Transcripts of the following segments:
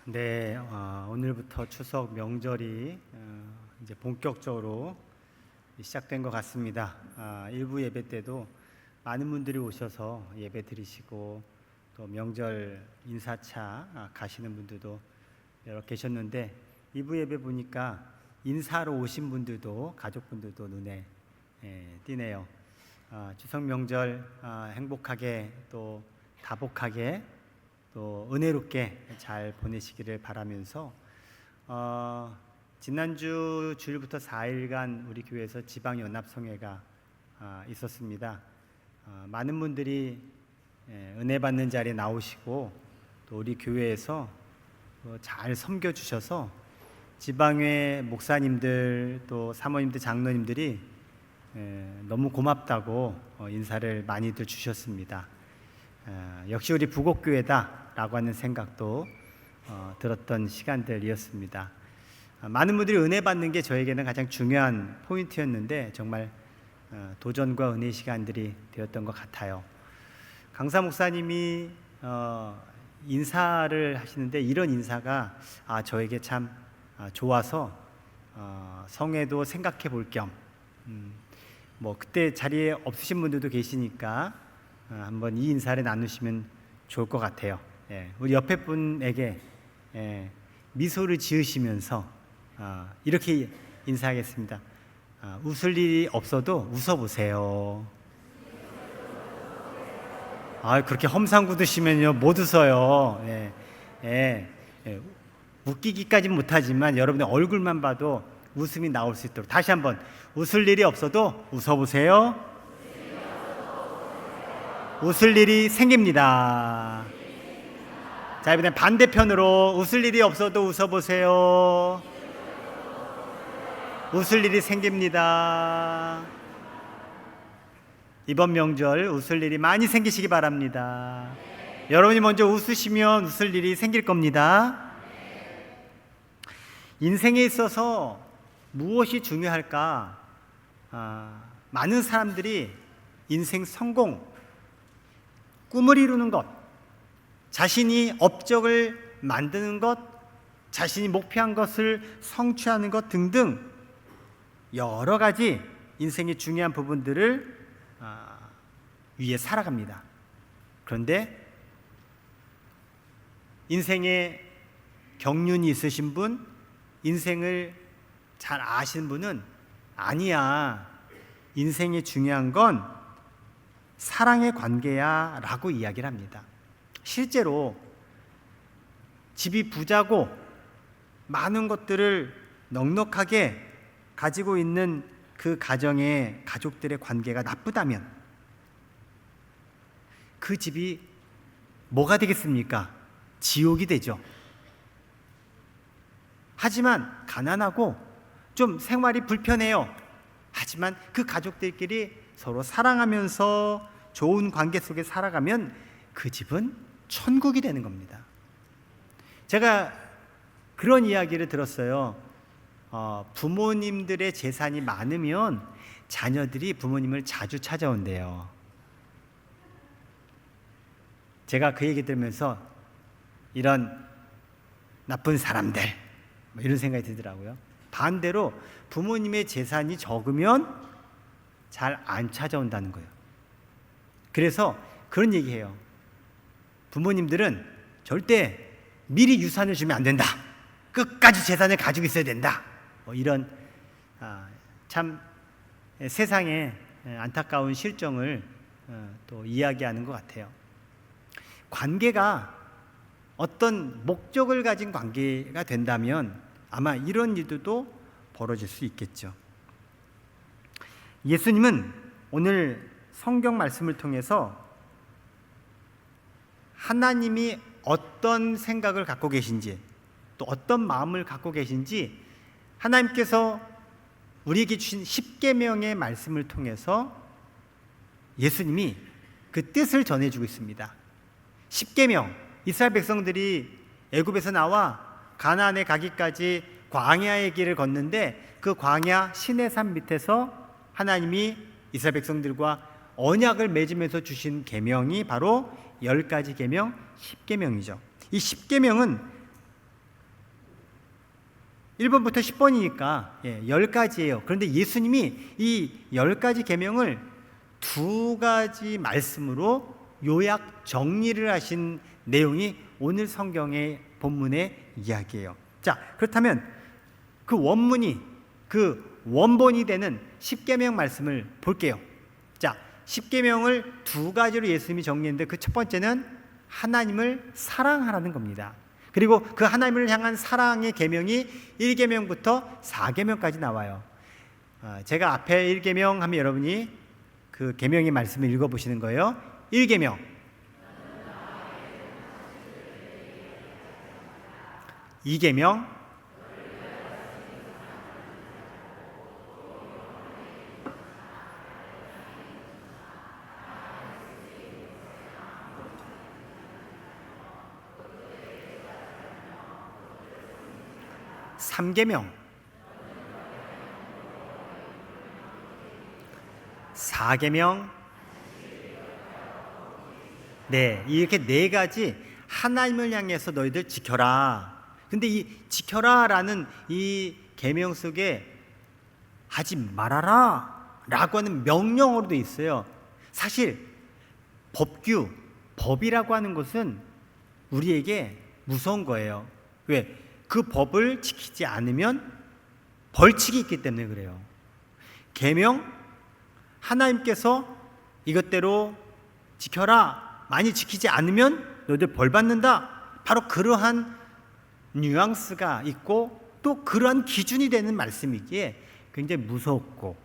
네, 오늘부터 추석 명절이 이제 본격적으로 시작된 것 같습니다. 일부 예배 때도 많은 분들이 오셔서 예배 드리시고 또 명절 인사차 가시는 분들도 여러 계셨는데 2부 예배 보니까 인사로 오신 분들도 가족분들도 눈에 띄네요. 추석 명절 행복하게 또 다복하게 또 은혜롭게 잘 보내시기를 바라면서 지난주 주일부터 4일간 우리 교회에서 지방연합성회가 있었습니다. 많은 분들이 은혜 받는 자리에 나오시고 또 우리 교회에서 잘 섬겨주셔서 지방회 목사님들 또 사모님들 장로님들이 너무 고맙다고 인사를 많이들 주셨습니다. 역시 우리 부곡교회다라고 하는 생각도 들었던 시간들이었습니다. 많은 분들이 은혜 받는 게 저에게는 가장 중요한 포인트였는데 정말 도전과 은혜 시간들이 되었던 것 같아요. 강사 목사님이 인사를 하시는데 이런 인사가 저에게 참 좋아서 성회도 생각해 볼 겸 그때 자리에 없으신 분들도 계시니까 한번 이 인사를 나누시면 좋을 것 같아요. 우리 옆에 분에게 미소를 지으시면서 이렇게 인사하겠습니다. 웃을 일이 없어도 웃어보세요. 그렇게 험상궂으시면요 못 웃어요. 웃기기까지는 못하지만 여러분의 얼굴만 봐도 웃음이 나올 수 있도록 다시 한번 웃을 일이 없어도 웃어보세요. 웃을 일이 생깁니다. 자, 이번엔 반대편으로 웃을 일이 없어도 웃어보세요. 웃을 일이 생깁니다. 이번 명절 웃을 일이 많이 생기시기 바랍니다. 여러분이 먼저 웃으시면 웃을 일이 생길 겁니다. 인생에 있어서 무엇이 중요할까? 많은 사람들이 인생 성공, 꿈을 이루는 것, 자신이 업적을 만드는 것, 자신이 목표한 것을 성취하는 것 등등 여러 가지 인생의 중요한 부분들을 위해 살아갑니다. 그런데 인생에 경륜이 있으신 분, 인생을 잘 아시는 분은 아니야, 인생에 중요한 건 사랑의 관계야 라고 이야기를 합니다. 실제로 집이 부자고 많은 것들을 넉넉하게 가지고 있는 그 가정의 가족들의 관계가 나쁘다면 그 집이 뭐가 되겠습니까? 지옥이 되죠. 하지만 가난하고 좀 생활이 불편해요. 하지만 그 가족들끼리 서로 사랑하면서 좋은 관계 속에 살아가면 그 집은 천국이 되는 겁니다. 제가 그런 이야기를 들었어요. 부모님들의 재산이 많으면 자녀들이 부모님을 자주 찾아온대요. 제가 그 얘기 들으면서 이런 나쁜 사람들 이런 생각이 들더라고요. 반대로 부모님의 재산이 적으면 잘 안 찾아온다는 거예요. 그래서 그런 얘기해요. 부모님들은 절대 미리 유산을 주면 안 된다. 끝까지 재산을 가지고 있어야 된다. 이런 참 세상의 안타까운 실정을 또 이야기하는 것 같아요. 관계가 어떤 목적을 가진 관계가 된다면 아마 이런 일들도 벌어질 수 있겠죠. 예수님은 오늘 성경 말씀을 통해서 하나님이 어떤 생각을 갖고 계신지 또 어떤 마음을 갖고 계신지 하나님께서 우리에게 주신 십계명의 말씀을 통해서 예수님이 그 뜻을 전해주고 있습니다. 십계명, 이스라엘 백성들이 애굽에서 나와 가나안에 가기까지 광야의 길을 걷는데 그 광야 시내산 밑에서 하나님이 이스라엘 백성들과 언약을 맺으면서 주신 계명이 바로 10가지 계명, 10계명이죠. 이 10계명은 1번부터 10번이니까 10가지예요. 그런데 예수님이 이 10가지 계명을 2가지 말씀으로 요약 정리를 하신 내용이 오늘 성경의 본문의 이야기예요. 자, 그렇다면 그 원문이, 그 원본이 되는 10계명 말씀을 볼게요. 자, 10계명을 2가지로 예수님이 정리했는데 그 첫 번째는 하나님을 사랑하라는 겁니다. 그리고 그 하나님을 향한 사랑의 계명이 1계명부터 4계명까지 나와요. 제가 앞에 1계명 하면 여러분이 그 계명의 말씀을 읽어보시는 거예요. 1계명, 2계명, 3계명, 4계명, 이렇게 4가지 하나님을 향해서 너희들 지켜라. 근데 이 지켜라라는 이 계명 속에 하지 말아라 라고 하는 명령어로도 있어요. 사실 법규, 법이라고 하는 것은 우리에게 무서운 거예요. 왜? 그 법을 지키지 않으면 벌칙이 있기 때문에 그래요. 계명, 하나님께서 이것대로 지켜라, 많이 지키지 않으면 너희들 벌 받는다. 바로 그러한 뉘앙스가 있고 또 그러한 기준이 되는 말씀이기에 굉장히 무섭고,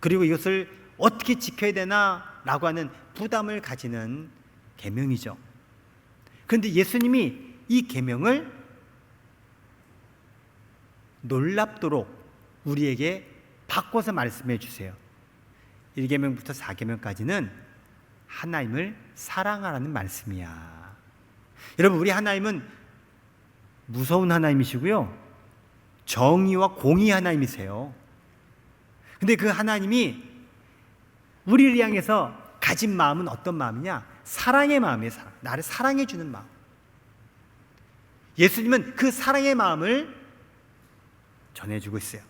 그리고 이것을 어떻게 지켜야 되나 라고 하는 부담을 가지는 계명이죠. 그런데 예수님이 이 계명을 놀랍도록 우리에게 바꿔서 말씀해 주세요. 1계명부터 4계명까지는 하나님을 사랑하라는 말씀이야. 여러분, 우리 하나님은 무서운 하나님이시고요, 정의와 공의 하나님이세요. 근데 그 하나님이 우리를 향해서 가진 마음은 어떤 마음이냐? 사랑의 마음이에요. 나를 사랑해 주는 마음. 예수님은 그 사랑의 마음을 전해주고 있어요.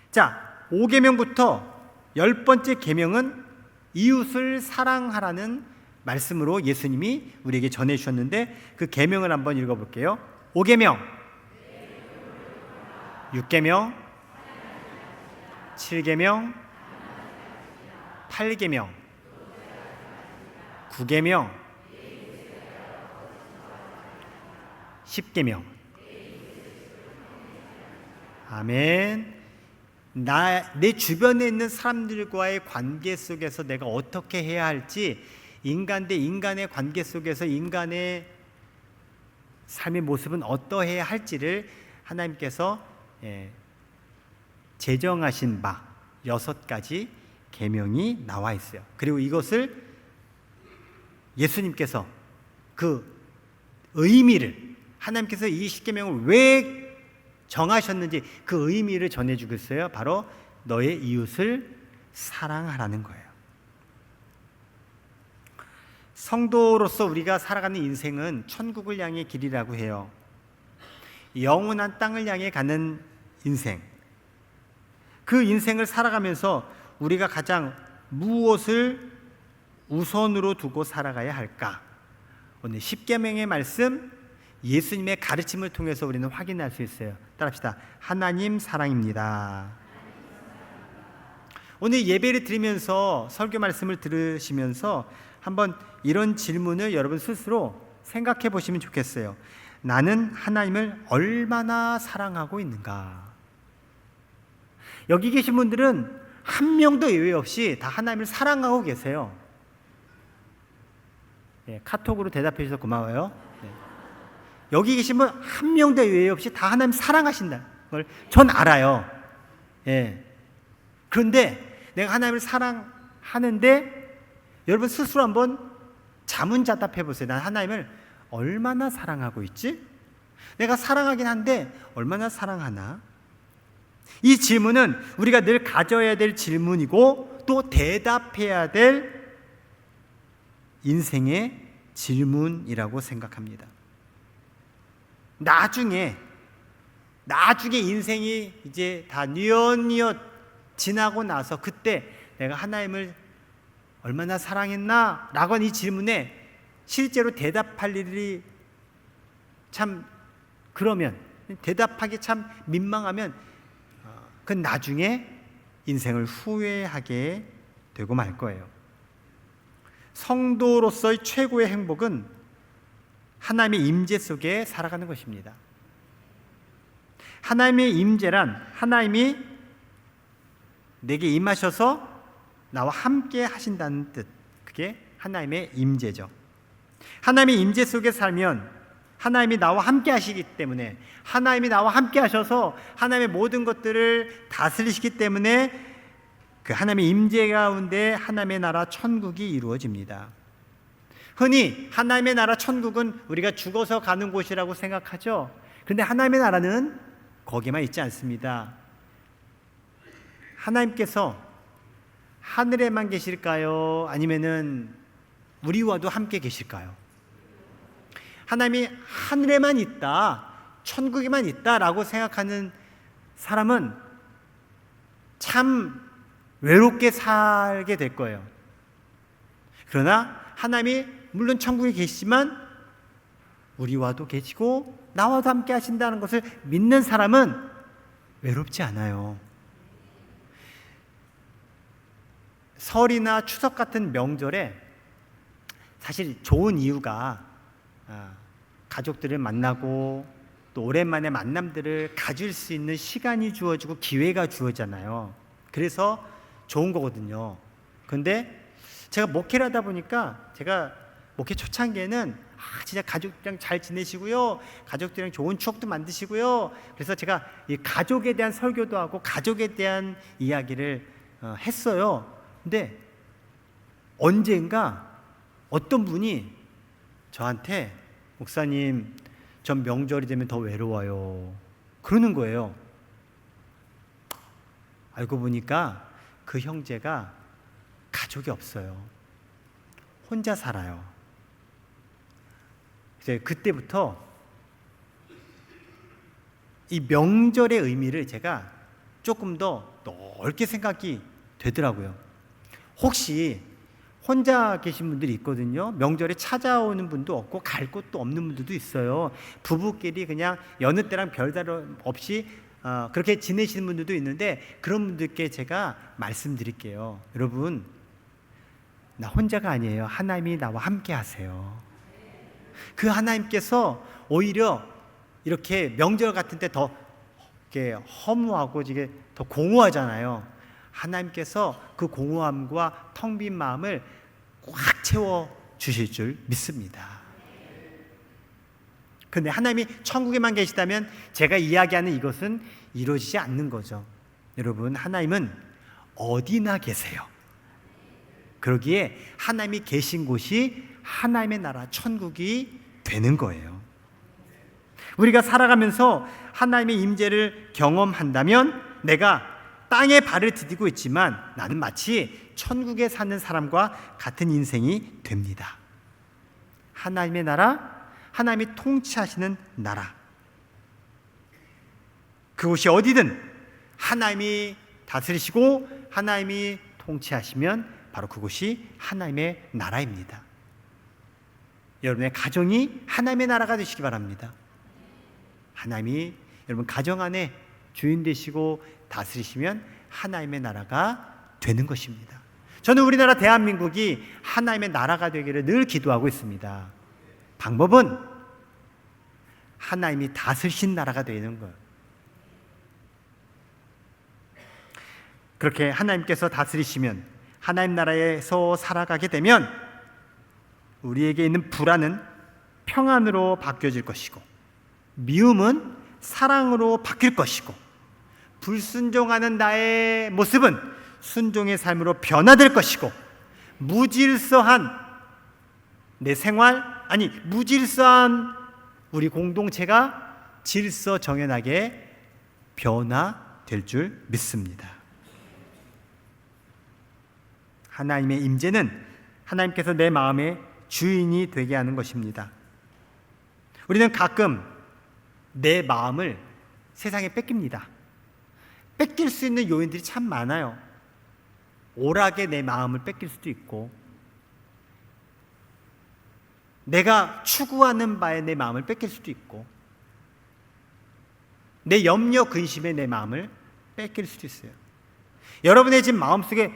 자, 5계명부터 10번째 계명은 이웃을 사랑하라는 말씀으로 예수님이 우리에게 전해주셨는데 그 계명을 한번 읽어볼게요. 5계명, 6계명, 7계명, 8계명, 9계명, 10계명. 아멘. 내 주변에 있는 사람들과의 관계 속에서 내가 어떻게 해야 할지, 인간 대 인간의 관계 속에서 인간의 삶의 모습은 어떠해야 할지를 하나님께서 제정하신 바 6가지 계명이 나와 있어요. 그리고 이것을 예수님께서 그 의미를, 하나님께서 이 10계명을 왜 정하셨는지 그 의미를 전해주고 있어요. 바로 너의 이웃을 사랑하라는 거예요. 성도로서 우리가 살아가는 인생은 천국을 향해 길이라고 해요. 영원한 땅을 향해 가는 인생, 그 인생을 살아가면서 우리가 가장 무엇을 우선으로 두고 살아가야 할까? 오늘 10계명의 말씀, 예수님의 가르침을 통해서 우리는 확인할 수 있어요. 따라합시다. 하나님 사랑입니다. 오늘 예배를 드리면서, 설교 말씀을 들으시면서 한번 이런 질문을 여러분 스스로 생각해 보시면 좋겠어요. 나는 하나님을 얼마나 사랑하고 있는가? 여기 계신 분들은 한 명도 예외 없이 다 하나님을 사랑하고 계세요. 카톡으로 대답해 주셔서 고마워요. 여기 계신 분 한 명도 예외 없이 다 하나님 사랑하신다는 걸 전 알아요. 그런데 내가 하나님을 사랑하는데 여러분 스스로 한번 자문자답해 보세요. 난 하나님을 얼마나 사랑하고 있지? 내가 사랑하긴 한데 얼마나 사랑하나? 이 질문은 우리가 늘 가져야 될 질문이고 또 대답해야 될 인생의 질문이라고 생각합니다. 나중에 나중에 인생이 이제 다 뉘엿뉘엿 지나고 나서 그때 내가 하나님을 얼마나 사랑했나? 라고 하는 이 질문에 실제로 대답할 일이 참, 그러면 대답하기 참 민망하면 그 나중에 인생을 후회하게 되고 말 거예요. 성도로서의 최고의 행복은 하나님의 임재 속에 살아가는 것입니다. 하나님의 임재란 하나님이 내게 임하셔서 나와 함께 하신다는 뜻, 그게 하나님의 임재죠. 하나님의 임재 속에 살면 하나님이 나와 함께 하시기 때문에, 하나님이 나와 함께 하셔서 하나님의 모든 것들을 다스리시기 때문에 그 하나님의 임재 가운데 하나님의 나라 천국이 이루어집니다. 흔히 하나님의 나라 천국은 우리가 죽어서 가는 곳이라고 생각하죠. 그런데 하나님의 나라는 거기만 있지 않습니다. 하나님께서 하늘에만 계실까요? 아니면은 우리와도 함께 계실까요? 하나님이 하늘에만 있다, 천국에만 있다라고 생각하는 사람은 참 외롭게 살게 될 거예요. 그러나 하나님이 물론 천국에 계시지만 우리와도 계시고 나와도 함께 하신다는 것을 믿는 사람은 외롭지 않아요. 설이나 추석 같은 명절에 사실 좋은 이유가 가족들을 만나고 또 오랜만에 만남들을 가질 수 있는 시간이 주어지고 기회가 주어지잖아요. 그래서 좋은 거거든요. 그런데 제가 목회를 하다 보니까, 제가 목회 초창기에는 진짜 가족들이랑 잘 지내시고요, 가족들이랑 좋은 추억도 만드시고요, 그래서 제가 이 가족에 대한 설교도 하고 가족에 대한 이야기를 했어요. 근데 언젠가 어떤 분이 저한테 목사님, 전 명절이 되면 더 외로워요, 그러는 거예요. 알고 보니까 그 형제가 가족이 없어요. 혼자 살아요. 그때부터 이 명절의 의미를 제가 조금 더 넓게 생각이 되더라고요. 혹시 혼자 계신 분들이 있거든요. 명절에 찾아오는 분도 없고 갈 곳도 없는 분들도 있어요. 부부끼리 그냥 여느 때랑 별다름 없이 그렇게 지내시는 분들도 있는데, 그런 분들께 제가 말씀드릴게요. 여러분, 나 혼자가 아니에요. 하나님이 나와 함께 하세요. 그 하나님께서 오히려 이렇게 명절 같은 때 더 이렇게 허무하고 이게 더 공허하잖아요. 하나님께서 그 공허함과 텅 빈 마음을 꽉 채워 주실 줄 믿습니다. 그런데 하나님이 천국에만 계시다면 제가 이야기하는 이것은 이루어지지 않는 거죠. 여러분, 하나님은 어디나 계세요. 그러기에 하나님이 계신 곳이 하나님의 나라 천국이 되는 거예요. 우리가 살아가면서 하나님의 임재를 경험한다면 내가 땅에 발을 디디고 있지만 나는 마치 천국에 사는 사람과 같은 인생이 됩니다. 하나님의 나라, 하나님이 통치하시는 나라, 그곳이 어디든 하나님이 다스리시고 하나님이 통치하시면 바로 그곳이 하나님의 나라입니다. 여러분의 가정이 하나님의 나라가 되시기 바랍니다. 하나님이 여러분 가정 안에 주인 되시고 다스리시면 하나님의 나라가 되는 것입니다. 저는 우리나라 대한민국이 하나님의 나라가 되기를 늘 기도하고 있습니다. 방법은 하나님이 다스리신 나라가 되는 거예요. 그렇게 하나님께서 다스리시면, 하나님 나라에서 살아가게 되면 우리에게 있는 불안은 평안으로 바뀌어질 것이고, 미움은 사랑으로 바뀔 것이고, 불순종하는 나의 모습은 순종의 삶으로 변화될 것이고, 무질서한 내 생활, 무질서한 우리 공동체가 질서정연하게 변화될 줄 믿습니다. 하나님의 임재는 하나님께서 내 마음의 주인이 되게 하는 것입니다. 우리는 가끔 내 마음을 세상에 뺏깁니다. 뺏길 수 있는 요인들이 참 많아요. 오락에 내 마음을 뺏길 수도 있고, 내가 추구하는 바에 내 마음을 뺏길 수도 있고, 내 염려 근심에 내 마음을 뺏길 수도 있어요. 여러분의 지금 마음속에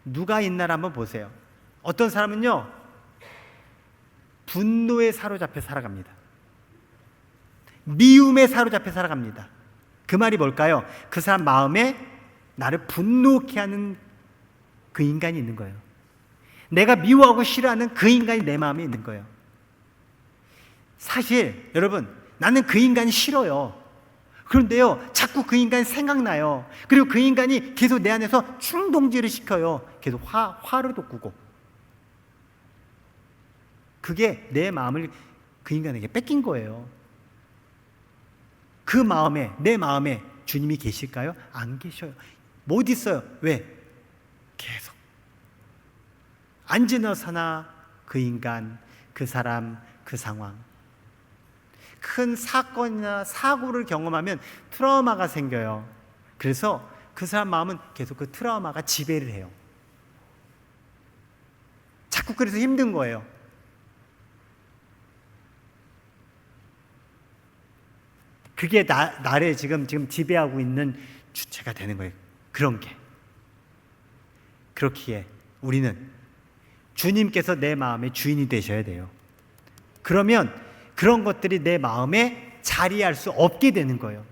누가 있나를 한번 보세요. 어떤 사람은요, 분노에 사로잡혀 살아갑니다. 미움에 사로잡혀 살아갑니다. 그 말이 뭘까요? 그 사람 마음에 나를 분노케 하는 그 인간이 있는 거예요. 내가 미워하고 싫어하는 그 인간이 내 마음에 있는 거예요. 사실 여러분, 나는 그 인간이 싫어요. 그런데요, 자꾸 그 인간이 생각나요. 그리고 그 인간이 계속 내 안에서 충동질을 시켜요. 계속 화를 돋구고. 그게 내 마음을 그 인간에게 뺏긴 거예요. 그 마음에, 내 마음에 주님이 계실까요? 안 계셔요. 못 있어요. 왜? 계속 안 지나서나 그 인간, 그 사람, 그 상황, 큰 사건이나 사고를 경험하면 트라우마가 생겨요. 그래서 그 사람 마음은 계속 그 트라우마가 지배를 해요. 자꾸 그래서 힘든 거예요. 그게 나를 지금 지배하고 있는 주체가 되는 거예요. 그런 게. 그렇기에 우리는 주님께서 내 마음의 주인이 되셔야 돼요. 그러면 그런 것들이 내 마음에 자리할 수 없게 되는 거예요.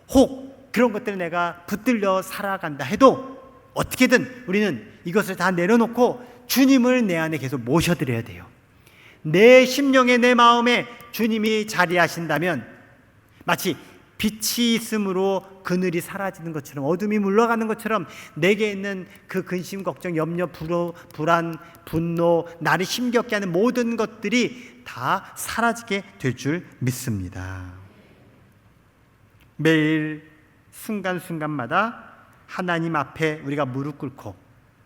혹 그런 것들을 내가 붙들려 살아간다 해도 어떻게든 우리는 이것을 다 내려놓고 주님을 내 안에 계속 모셔드려야 돼요. 내 심령에, 내 마음에 주님이 자리하신다면 마치 빛이 있음으로 그늘이 사라지는 것처럼, 어둠이 물러가는 것처럼 내게 있는 그 근심, 걱정, 염려, 불안, 분노, 나를 힘겹게 하는 모든 것들이 다 사라지게 될 줄 믿습니다. 매일 순간순간마다 하나님 앞에 우리가 무릎 꿇고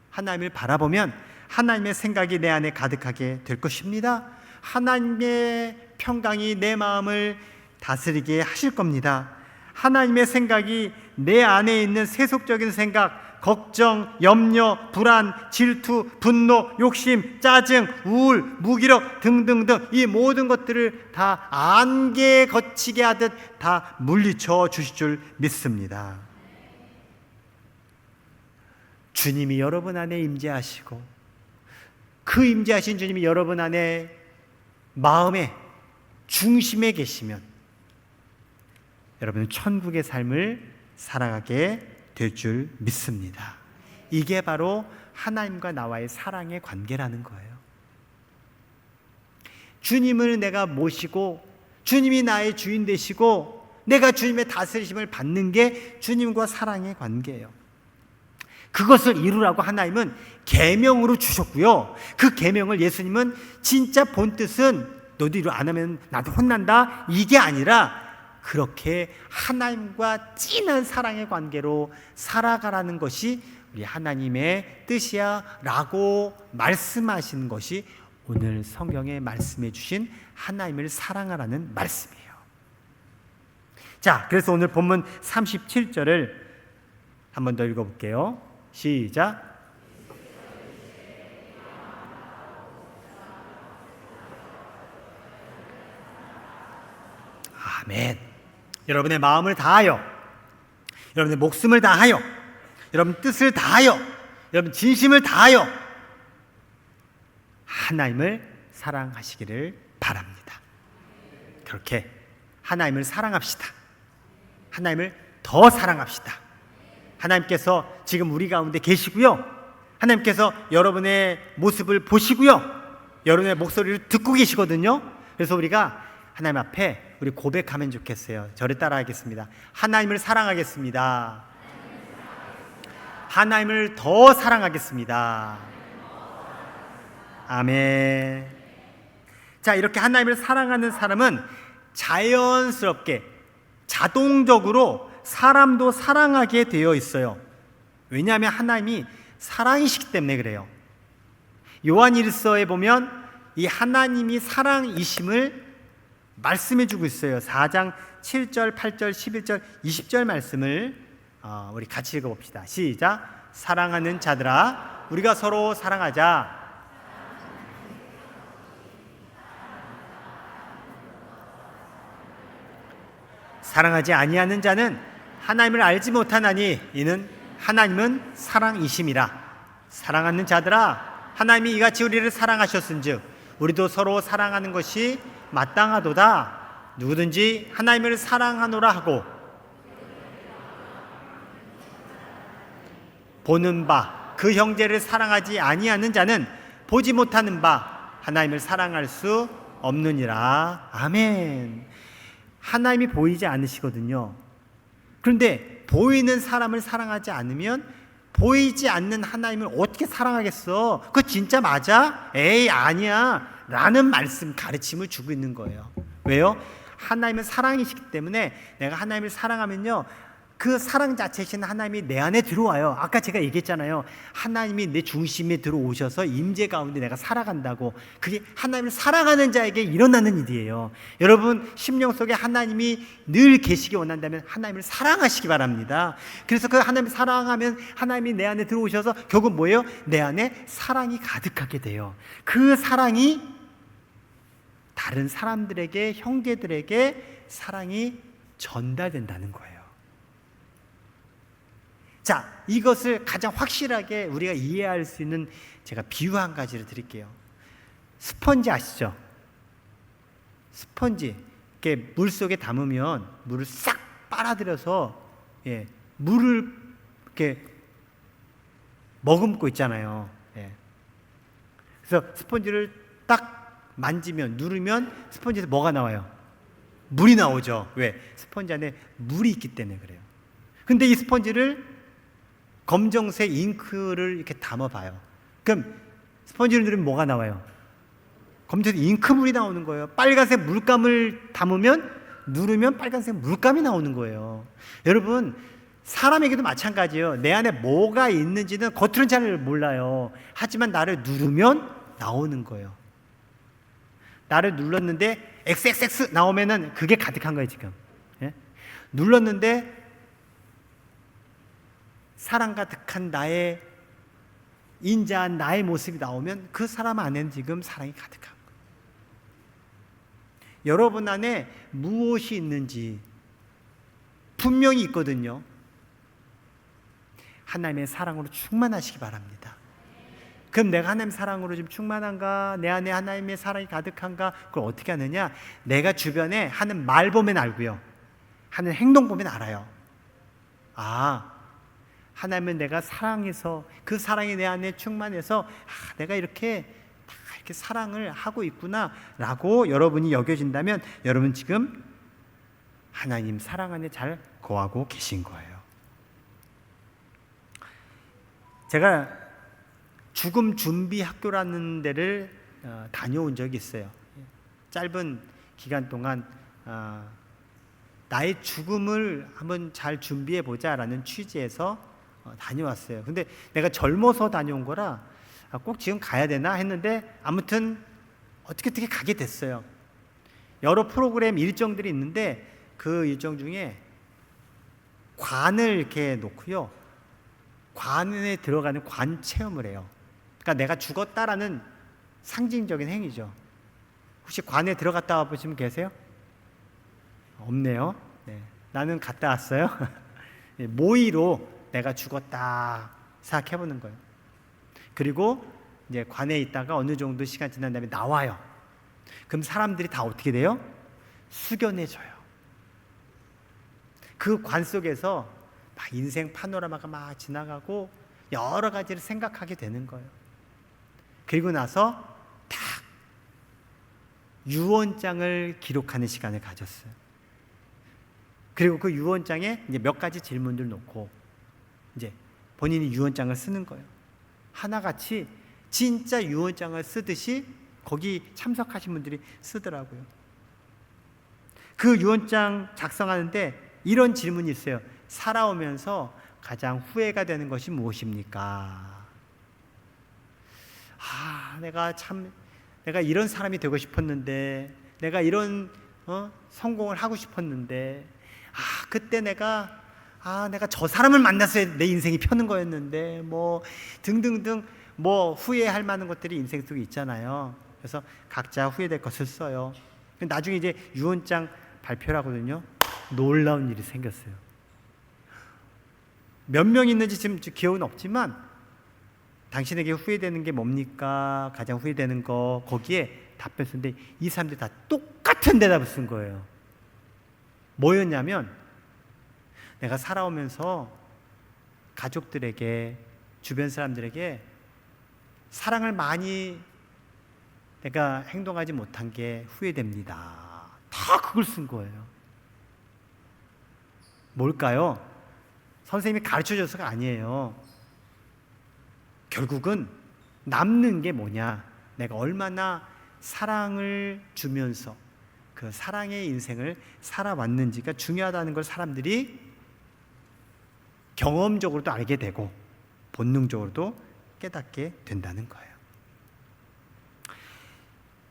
하나님을 바라보면 하나님의 생각이 내 안에 가득하게 될 것입니다. 하나님의 평강이 내 마음을 다스리게 하실 겁니다. 하나님의 생각이 내 안에 있는 세속적인 생각, 걱정, 염려, 불안, 질투, 분노, 욕심, 짜증, 우울, 무기력 등등등 이 모든 것들을 다 안개 거치게 하듯 다 물리쳐 주실 줄 믿습니다. 주님이 여러분 안에 임재하시고 그 임재하신 주님이 여러분 안에 마음의 중심에 계시면 여러분은 천국의 삶을 살아가게 될 줄 믿습니다. 이게 바로 하나님과 나와의 사랑의 관계라는 거예요. 주님을 내가 모시고 주님이 나의 주인 되시고 내가 주님의 다스리심을 받는 게 주님과 사랑의 관계예요. 그것을 이루라고 하나님은 계명으로 주셨고요. 그 계명을 예수님은 진짜 본뜻은 너도 이루 안 하면 나도 혼난다 이게 아니라 그렇게 하나님과 진한 사랑의 관계로 살아가라는 것이 우리 하나님의 뜻이야 라고 말씀하신 것이 오늘 성경에 말씀해 주신 하나님을 사랑하라는 말씀이에요. 자, 그래서 오늘 본문 37절을 한 번 더 읽어볼게요. 시작. 아멘. 여러분의 마음을 다하여, 여러분의 목숨을 다하여, 여러분 뜻을 다하여, 여러분 진심을 다하여 하나님을 사랑하시기를 바랍니다. 그렇게 하나님을 사랑합시다. 하나님을 더 사랑합시다. 하나님께서 지금 우리 가운데 계시고요. 하나님께서 여러분의 모습을 보시고요. 여러분의 목소리를 듣고 계시거든요. 그래서 우리가 하나님 앞에 우리 고백하면 좋겠어요. 저를 따라하겠습니다. 하나님을 사랑하겠습니다. 하나님을 더 사랑하겠습니다. 아멘. 자, 이렇게 하나님을 사랑하는 사람은 자연스럽게 자동적으로 사람도 사랑하게 되어 있어요. 왜냐하면 하나님이 사랑이시기 때문에 그래요. 요한 1서에 보면 이 하나님이 사랑이심을 말씀해 주고 있어요. 4장 7절, 8절, 11절, 20절 말씀을 우리 같이 읽어봅시다. 시작. 사랑하는 자들아, 우리가 서로 사랑하자. 사랑하지 아니하는 자는 하나님을 알지 못하나니 이는 하나님은 사랑이심이라. 사랑하는 자들아, 하나님이 이같이 우리를 사랑하셨은즉 우리도 서로 사랑하는 것이 마땅하도다. 누구든지 하나님을 사랑하노라 하고 보는 바 그 형제를 사랑하지 아니하는 자는 보지 못하는 바 하나님을 사랑할 수 없느니라. 아멘. 하나님이 보이지 않으시거든요. 그런데 보이는 사람을 사랑하지 않으면 보이지 않는 하나님을 어떻게 사랑하겠어? 그거 진짜 맞아? 에이, 아니야 라는 말씀, 가르침을 주고 있는 거예요. 왜요? 하나님은 사랑이시기 때문에 내가 하나님을 사랑하면요, 그 사랑 자체이신 하나님이 내 안에 들어와요. 아까 제가 얘기했잖아요. 하나님이 내 중심에 들어오셔서 임재 가운데 내가 살아간다고. 그게 하나님을 사랑하는 자에게 일어나는 일이에요. 여러분, 심령 속에 하나님이 늘 계시기 원한다면 하나님을 사랑하시기 바랍니다. 그래서 그 하나님을 사랑하면 하나님이 내 안에 들어오셔서 결국 뭐예요? 내 안에 사랑이 가득하게 돼요. 그 사랑이 다른 사람들에게, 형제들에게 사랑이 전달된다는 거예요. 자, 이것을 가장 확실하게 우리가 이해할 수 있는 제가 비유 한 가지를 드릴게요. 스펀지 아시죠? 스펀지, 이렇게 물 속에 담으면 물을 싹 빨아들여서 물을 이렇게 머금고 있잖아요. 그래서 스펀지를 딱 만지면, 누르면 스펀지에서 뭐가 나와요? 물이 나오죠. 왜? 스펀지 안에 물이 있기 때문에 그래요. 근데 이 스펀지를 검정색 잉크를 이렇게 담아봐요. 그럼 스펀지를 누르면 뭐가 나와요? 검정색 잉크물이 나오는 거예요. 빨간색 물감을 담으면, 누르면 빨간색 물감이 나오는 거예요. 여러분, 사람에게도 마찬가지예요. 내 안에 뭐가 있는지는 겉으로는 잘 몰라요. 하지만 나를 누르면 나오는 거예요. 나를 눌렀는데 XXX 나오면은 그게 가득한 거예요, 지금. 눌렀는데 사랑 가득한 나의 인자한 나의 모습이 나오면 그 사람 안에는 지금 사랑이 가득한 거예요. 여러분 안에 무엇이 있는지 분명히 있거든요. 하나님의 사랑으로 충만하시기 바랍니다. 그럼 내가 하나님의 사랑으로 좀 충만한가? 내 안에 하나님의 사랑이 가득한가? 그걸 어떻게 하느냐? 내가 주변에 하는 말 보면 알고요, 하는 행동 보면 알아요. 하나님은 내가 사랑해서, 그 사랑이 내 안에 충만해서 내가 이렇게 사랑을 하고 있구나 라고 여러분이 여겨진다면 여러분 지금 하나님 사랑 안에 잘 거하고 계신 거예요. 제가 죽음 준비 학교라는 데를 다녀온 적이 있어요. 짧은 기간 동안 나의 죽음을 한번 잘 준비해 보자라는 취지에서 다녀왔어요. 근데 내가 젊어서 다녀온 거라 꼭 지금 가야 되나 했는데 아무튼 어떻게 가게 됐어요. 여러 프로그램 일정들이 있는데 그 일정 중에 관을 이렇게 놓고요, 관에 들어가는 관 체험을 해요. 그러니까 내가 죽었다라는 상징적인 행위죠. 혹시 관에 들어갔다 와보신 분 계세요? 없네요. 나는 갔다 왔어요. 모의로 내가 죽었다 생각해보는 거예요. 그리고 이제 관에 있다가 어느 정도 시간 지난 다음에 나와요. 그럼 사람들이 다 어떻게 돼요? 숙연해져요. 그 관 속에서 막 인생 파노라마가 막 지나가고 여러 가지를 생각하게 되는 거예요. 그리고 나서 딱 유언장을 기록하는 시간을 가졌어요. 그리고 그 유언장에 이제 몇 가지 질문들 놓고 이제 본인이 유언장을 쓰는 거예요. 하나같이 진짜 유언장을 쓰듯이 거기 참석하신 분들이 쓰더라고요. 그 유언장 작성하는데 이런 질문이 있어요. 살아오면서 가장 후회가 되는 것이 무엇입니까? 내가 이런 사람이 되고 싶었는데, 내가 이런 성공을 하고 싶었는데, 그때 내가 저 사람을 만났어야 내 인생이 펴는 거였는데, 뭐 등등등, 뭐 후회할 만한 것들이 인생 속에 있잖아요. 그래서 각자 후회될 것을 써요. 나중에 이제 유언장 발표를 하거든요. 놀라운 일이 생겼어요. 몇 명 있는지 지금 기억은 없지만, 당신에게 후회되는 게 뭡니까? 가장 후회되는 거, 거기에 답변 쓰는데 이 사람들이 다 똑같은 대답을 쓴 거예요. 뭐였냐면, 내가 살아오면서 가족들에게, 주변 사람들에게 사랑을 많이 내가 행동하지 못한 게 후회됩니다. 다 그걸 쓴 거예요. 뭘까요? 선생님이 가르쳐줘서가 아니에요. 결국은 남는 게 뭐냐? 내가 얼마나 사랑을 주면서 그 사랑의 인생을 살아왔는지가 중요하다는 걸 사람들이 경험적으로도 알게 되고 본능적으로도 깨닫게 된다는 거예요.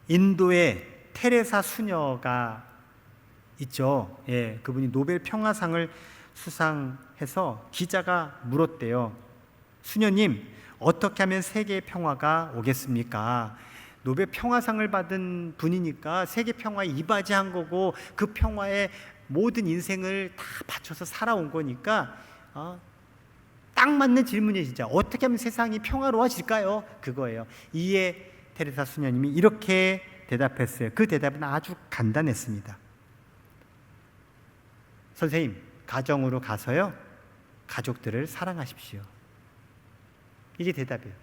인도의 테레사 수녀가 있죠. 그분이 노벨 평화상을 수상해서 기자가 물었대요. 수녀님, 어떻게 하면 세계의 평화가 오겠습니까? 노벨 평화상을 받은 분이니까 세계 평화에 이바지한 거고 그 평화에 모든 인생을 다 바쳐서 살아온 거니까 딱 맞는 질문이 진짜 어떻게 하면 세상이 평화로워질까요? 그거예요. 이에 테레사 수녀님이 이렇게 대답했어요. 그 대답은 아주 간단했습니다. 선생님, 가정으로 가서요, 가족들을 사랑하십시오. 이게 대답이에요.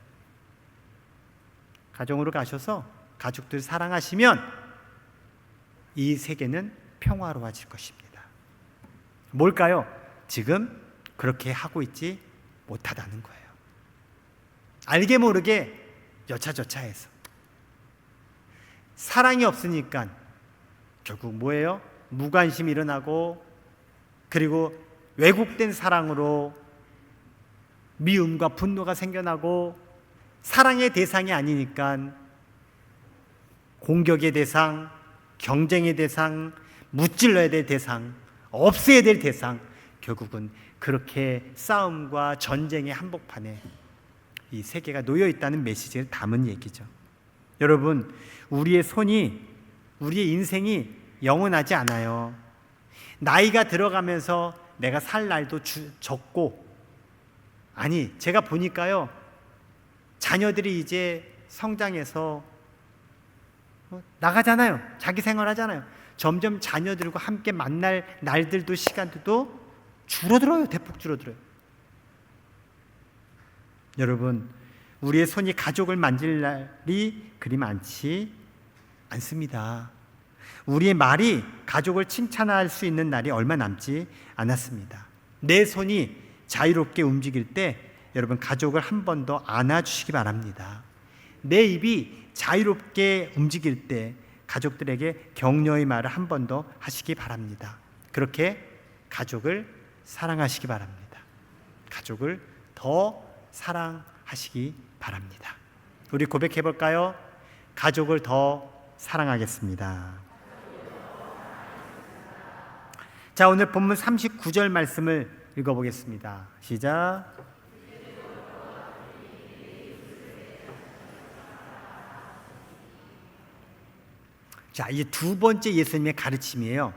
가정으로 가셔서 가족들 사랑하시면 이 세계는 평화로워질 것입니다. 뭘까요? 지금 그렇게 하고 있지 못하다는 거예요. 알게 모르게 여차저차해서 사랑이 없으니까 결국 뭐예요? 무관심이 일어나고, 그리고 왜곡된 사랑으로 미움과 분노가 생겨나고, 사랑의 대상이 아니니까 공격의 대상, 경쟁의 대상, 무찔러야 될 대상, 없애야 될 대상, 결국은 그렇게 싸움과 전쟁의 한복판에 이 세계가 놓여 있다는 메시지를 담은 얘기죠. 여러분, 우리의 인생이 영원하지 않아요. 나이가 들어가면서 내가 살 날도 적고, 제가 보니까요, 자녀들이 이제 성장해서 나가잖아요. 자기 생활하잖아요. 점점 자녀들과 함께 만날 날들도 시간들도 줄어들어요. 대폭 줄어들어요. 여러분, 우리의 손이 가족을 만질 날이 그리 많지 않습니다. 우리의 말이 가족을 칭찬할 수 있는 날이 얼마 남지 않았습니다. 내 손이 자유롭게 움직일 때 여러분, 가족을 한 번 더 안아주시기 바랍니다. 내 입이 자유롭게 움직일 때 가족들에게 격려의 말을 한 번 더 하시기 바랍니다. 그렇게 가족을 사랑하시기 바랍니다. 가족을 더 사랑하시기 바랍니다. 우리 고백해 볼까요? 가족을 더 사랑하겠습니다. 자, 오늘 본문 39절 말씀을 읽어보겠습니다. 시작. 자, 이제 두 번째 예수님의 가르침이에요.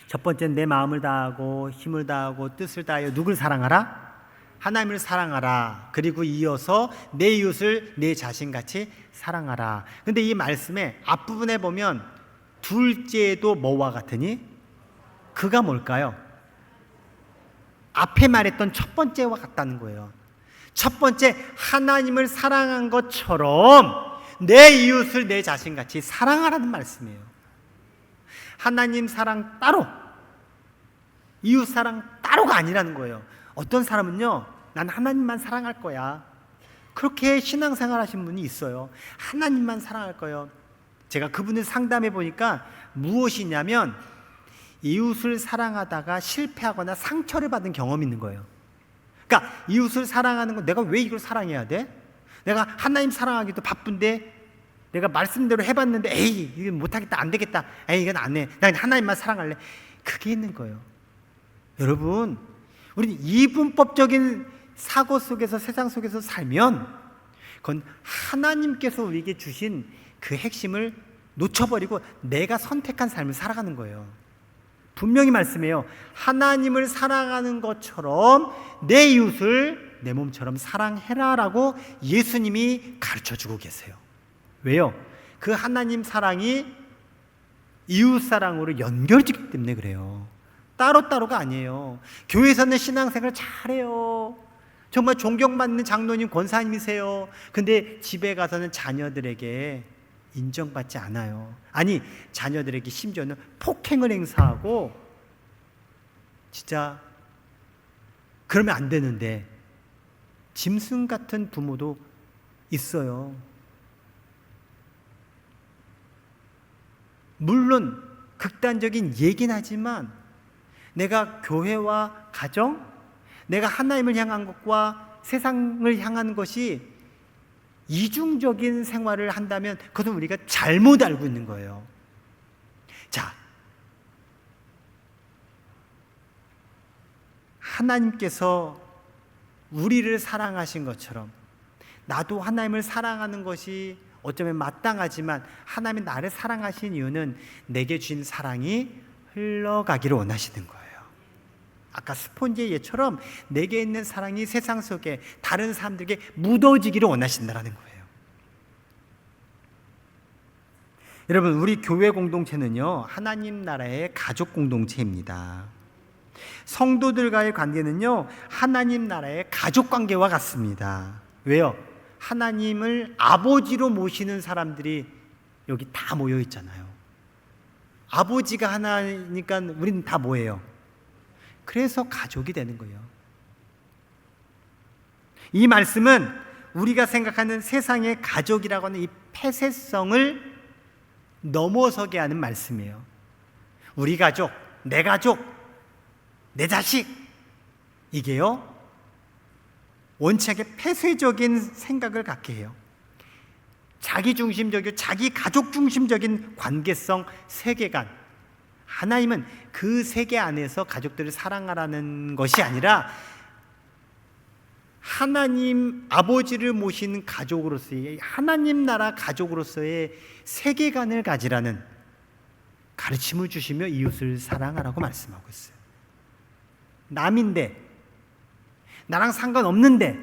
첫 번째는 내 마음을 다하고 힘을 다하고 뜻을 다하여 누굴 사랑하라? 하나님을 사랑하라. 그리고 이어서 내 이웃을 내 자신같이 사랑하라. 근데 이 말씀의 앞부분에 보면 둘째도 뭐와 같으니? 그가 뭘까요? 앞에 말했던 첫 번째와 같다는 거예요. 첫 번째, 하나님을 사랑한 것처럼 내 이웃을 내 자신같이 사랑하라는 말씀이에요. 하나님 사랑 따로, 이웃 사랑 따로가 아니라는 거예요. 어떤 사람은요, 난 하나님만 사랑할 거야, 그렇게 신앙생활 하신 분이 있어요. 하나님만 사랑할 거예요. 제가 그분을 상담해 보니까 무엇이냐면 이웃을 사랑하다가 실패하거나 상처를 받은 경험이 있는 거예요. 그러니까 이웃을 사랑하는 건 내가 왜 이걸 사랑해야 돼? 내가 하나님 사랑하기도 바쁜데 내가 말씀대로 해봤는데 에이 이건 못하겠다, 안 되겠다, 에이 이건 안 해, 난 하나님만 사랑할래, 그게 있는 거예요. 여러분, 우리 이분법적인 사고 속에서, 세상 속에서 살면 그건 하나님께서 우리에게 주신 그 핵심을 놓쳐버리고 내가 선택한 삶을 살아가는 거예요. 분명히 말씀해요. 하나님을 사랑하는 것처럼 내 이웃을 내 몸처럼 사랑해라라고 예수님이 가르쳐주고 계세요. 왜요? 그 하나님 사랑이 이웃 사랑으로 연결되기 때문에 그래요. 따로따로가 아니에요. 교회에서는 신앙생활 잘해요. 정말 존경받는 장로님, 권사님이세요. 근데 집에 가서는 자녀들에게 인정받지 않아요. 아니, 자녀들에게 심지어는 폭행을 행사하고, 진짜 그러면 안 되는데 짐승 같은 부모도 있어요. 물론 극단적인 얘기는 하지만 내가 교회와 가정, 내가 하나님을 향한 것과 세상을 향한 것이 이중적인 생활을 한다면 그것은 우리가 잘못 알고 있는 거예요. 자, 하나님께서 우리를 사랑하신 것처럼 나도 하나님을 사랑하는 것이 어쩌면 마땅하지만 하나님이 나를 사랑하신 이유는 내게 주신 사랑이 흘러가기를 원하시는 거예요. 아까 스폰지의 예처럼 내게 있는 사랑이 세상 속에 다른 사람들에게 묻어지기를 원하신다는 거예요. 여러분, 우리 교회 공동체는요, 하나님 나라의 가족 공동체입니다. 성도들과의 관계는요, 하나님 나라의 가족 관계와 같습니다. 왜요? 하나님을 아버지로 모시는 사람들이 여기 다 모여 있잖아요. 아버지가 하나니까 우리는 다 뭐예요? 그래서 가족이 되는 거예요. 이 말씀은 우리가 생각하는 세상의 가족이라고 하는 이 폐쇄성을 넘어서게 하는 말씀이에요. 우리 가족, 내 자식, 이게요 원칙에 폐쇄적인 생각을 갖게 해요. 자기 중심적이고 자기 가족 중심적인 관계성, 세계관. 하나님은 그 세계 안에서 가족들을 사랑하라는 것이 아니라 하나님 아버지를 모신 가족으로서의, 하나님 나라 가족으로서의 세계관을 가지라는 가르침을 주시며 이웃을 사랑하라고 말씀하고 있어요. 남인데, 나랑 상관없는데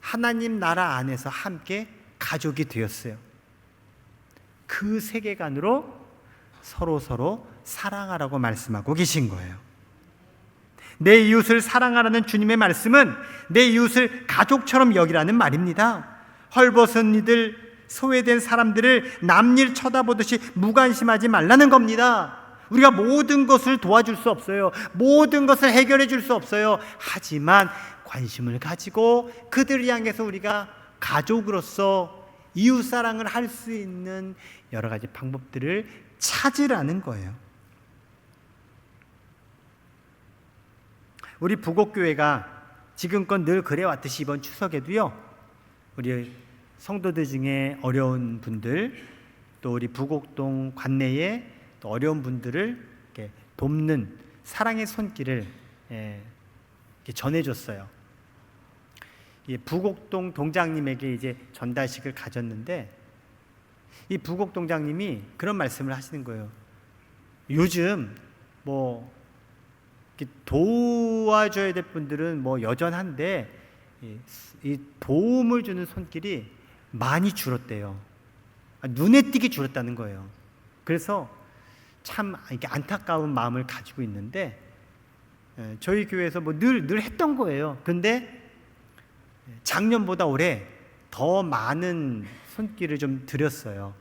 하나님 나라 안에서 함께 가족이 되었어요. 그 세계관으로 서로 사랑하라고 말씀하고 계신 거예요. 내 이웃을 사랑하라는 주님의 말씀은 내 이웃을 가족처럼 여기라는 말입니다. 헐벗은 이들, 소외된 사람들을 남일 쳐다보듯이 무관심하지 말라는 겁니다. 우리가 모든 것을 도와줄 수 없어요. 모든 것을 해결해 줄 수 없어요. 하지만 관심을 가지고 그들을 향해서 우리가 가족으로서 이웃 사랑을 할 수 있는 여러 가지 방법들을 찾으라는 거예요. 우리 부곡교회가 지금껏 늘 그래왔듯이 이번 추석에도요, 우리 성도들 중에 어려운 분들, 또 우리 부곡동 관내에 또 어려운 분들을 이렇게 돕는 사랑의 손길을 이렇게 전해줬어요. 부곡동 동장님에게 이제 전달식을 가졌는데, 이 부곡 동장님이 그런 말씀을 하시는 거예요. 요즘 뭐 도와줘야 될 분들은 뭐 여전한데 이 도움을 주는 손길이 많이 줄었대요. 눈에 띄게 줄었다는 거예요. 그래서 참 이렇게 안타까운 마음을 가지고 있는데, 저희 교회에서 뭐 늘 했던 거예요. 근데 작년보다 올해 더 많은 손길을 좀 드렸어요.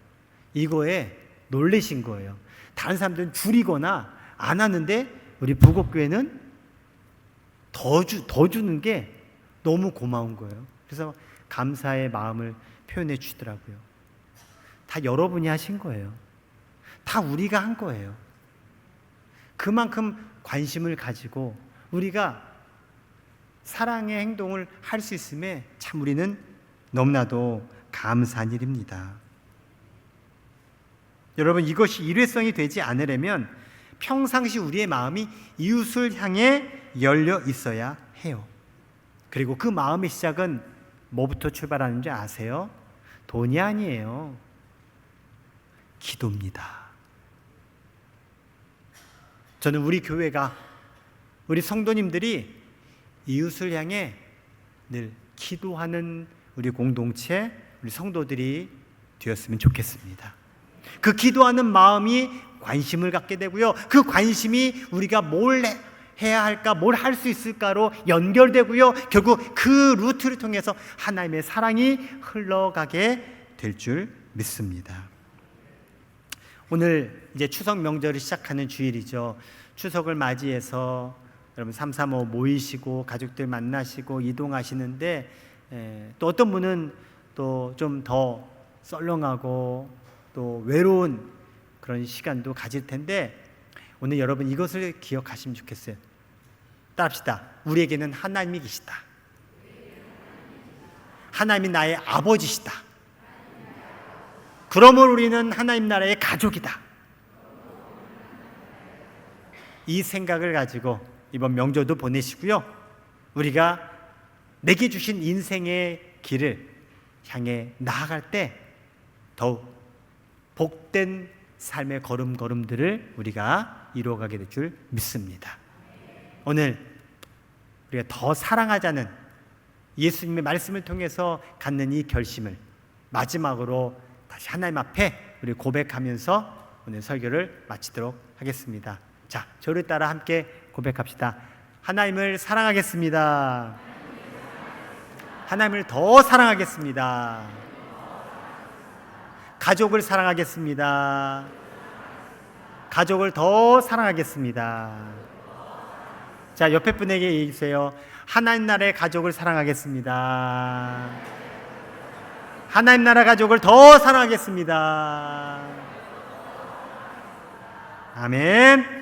이거에 놀라신 거예요. 다른 사람들은 줄이거나 안 하는데 우리 부곡교회는 더 주는 게 너무 고마운 거예요. 그래서 감사의 마음을 표현해 주더라고요. 다 여러분이 하신 거예요. 다 우리가 한 거예요. 그만큼 관심을 가지고 우리가 사랑의 행동을 할 수 있음에 참 우리는 너무나도 감사한 일입니다. 여러분, 이것이 일회성이 되지 않으려면 평상시 우리의 마음이 이웃을 향해 열려 있어야 해요. 그리고 그 마음의 시작은 뭐부터 출발하는지 아세요? 돈이 아니에요. 기도입니다. 저는 우리 교회가, 우리 성도님들이 이웃을 향해 늘 기도하는 우리 공동체, 우리 성도들이 되었으면 좋겠습니다. 그 기도하는 마음이 관심을 갖게 되고요, 그 관심이 우리가 뭘 해야 할까, 뭘 할 수 있을까로 연결되고요, 결국 그 루트를 통해서 하나님의 사랑이 흘러가게 될 줄 믿습니다. 오늘 이제 추석 명절을 시작하는 주일이죠. 추석을 맞이해서 여러분 335 모이시고 가족들 만나시고 이동하시는데, 또 어떤 분은 또 좀 더 썰렁하고 또 외로운 그런 시간도 가질 텐데, 오늘 여러분 이것을 기억하시면 좋겠어요. 따라합시다. 우리에게는 하나님이 계시다. 하나님이 나의 아버지시다. 그러므로 우리는 하나님 나라의 가족이다. 이 생각을 가지고 이번 명절도 보내시고요, 우리가 내게 주신 인생의 길을 향해 나아갈 때 더욱 복된 삶의 걸음걸음들을 우리가 이루어가게 될 줄 믿습니다. 오늘 우리가 더 사랑하자는 예수님의 말씀을 통해서 갖는 이 결심을 마지막으로 다시 하나님 앞에 우리 고백하면서 오늘 설교를 마치도록 하겠습니다. 자, 저를 따라 함께 고백합시다. 하나님을 사랑하겠습니다. 하나님을 더 사랑하겠습니다. 가족을 사랑하겠습니다. 가족을 더 사랑하겠습니다. 자, 옆에 분에게 얘기해주세요. 하나님 나라의 가족을 사랑하겠습니다. 하나님 나라 가족을 더 사랑하겠습니다. 아멘.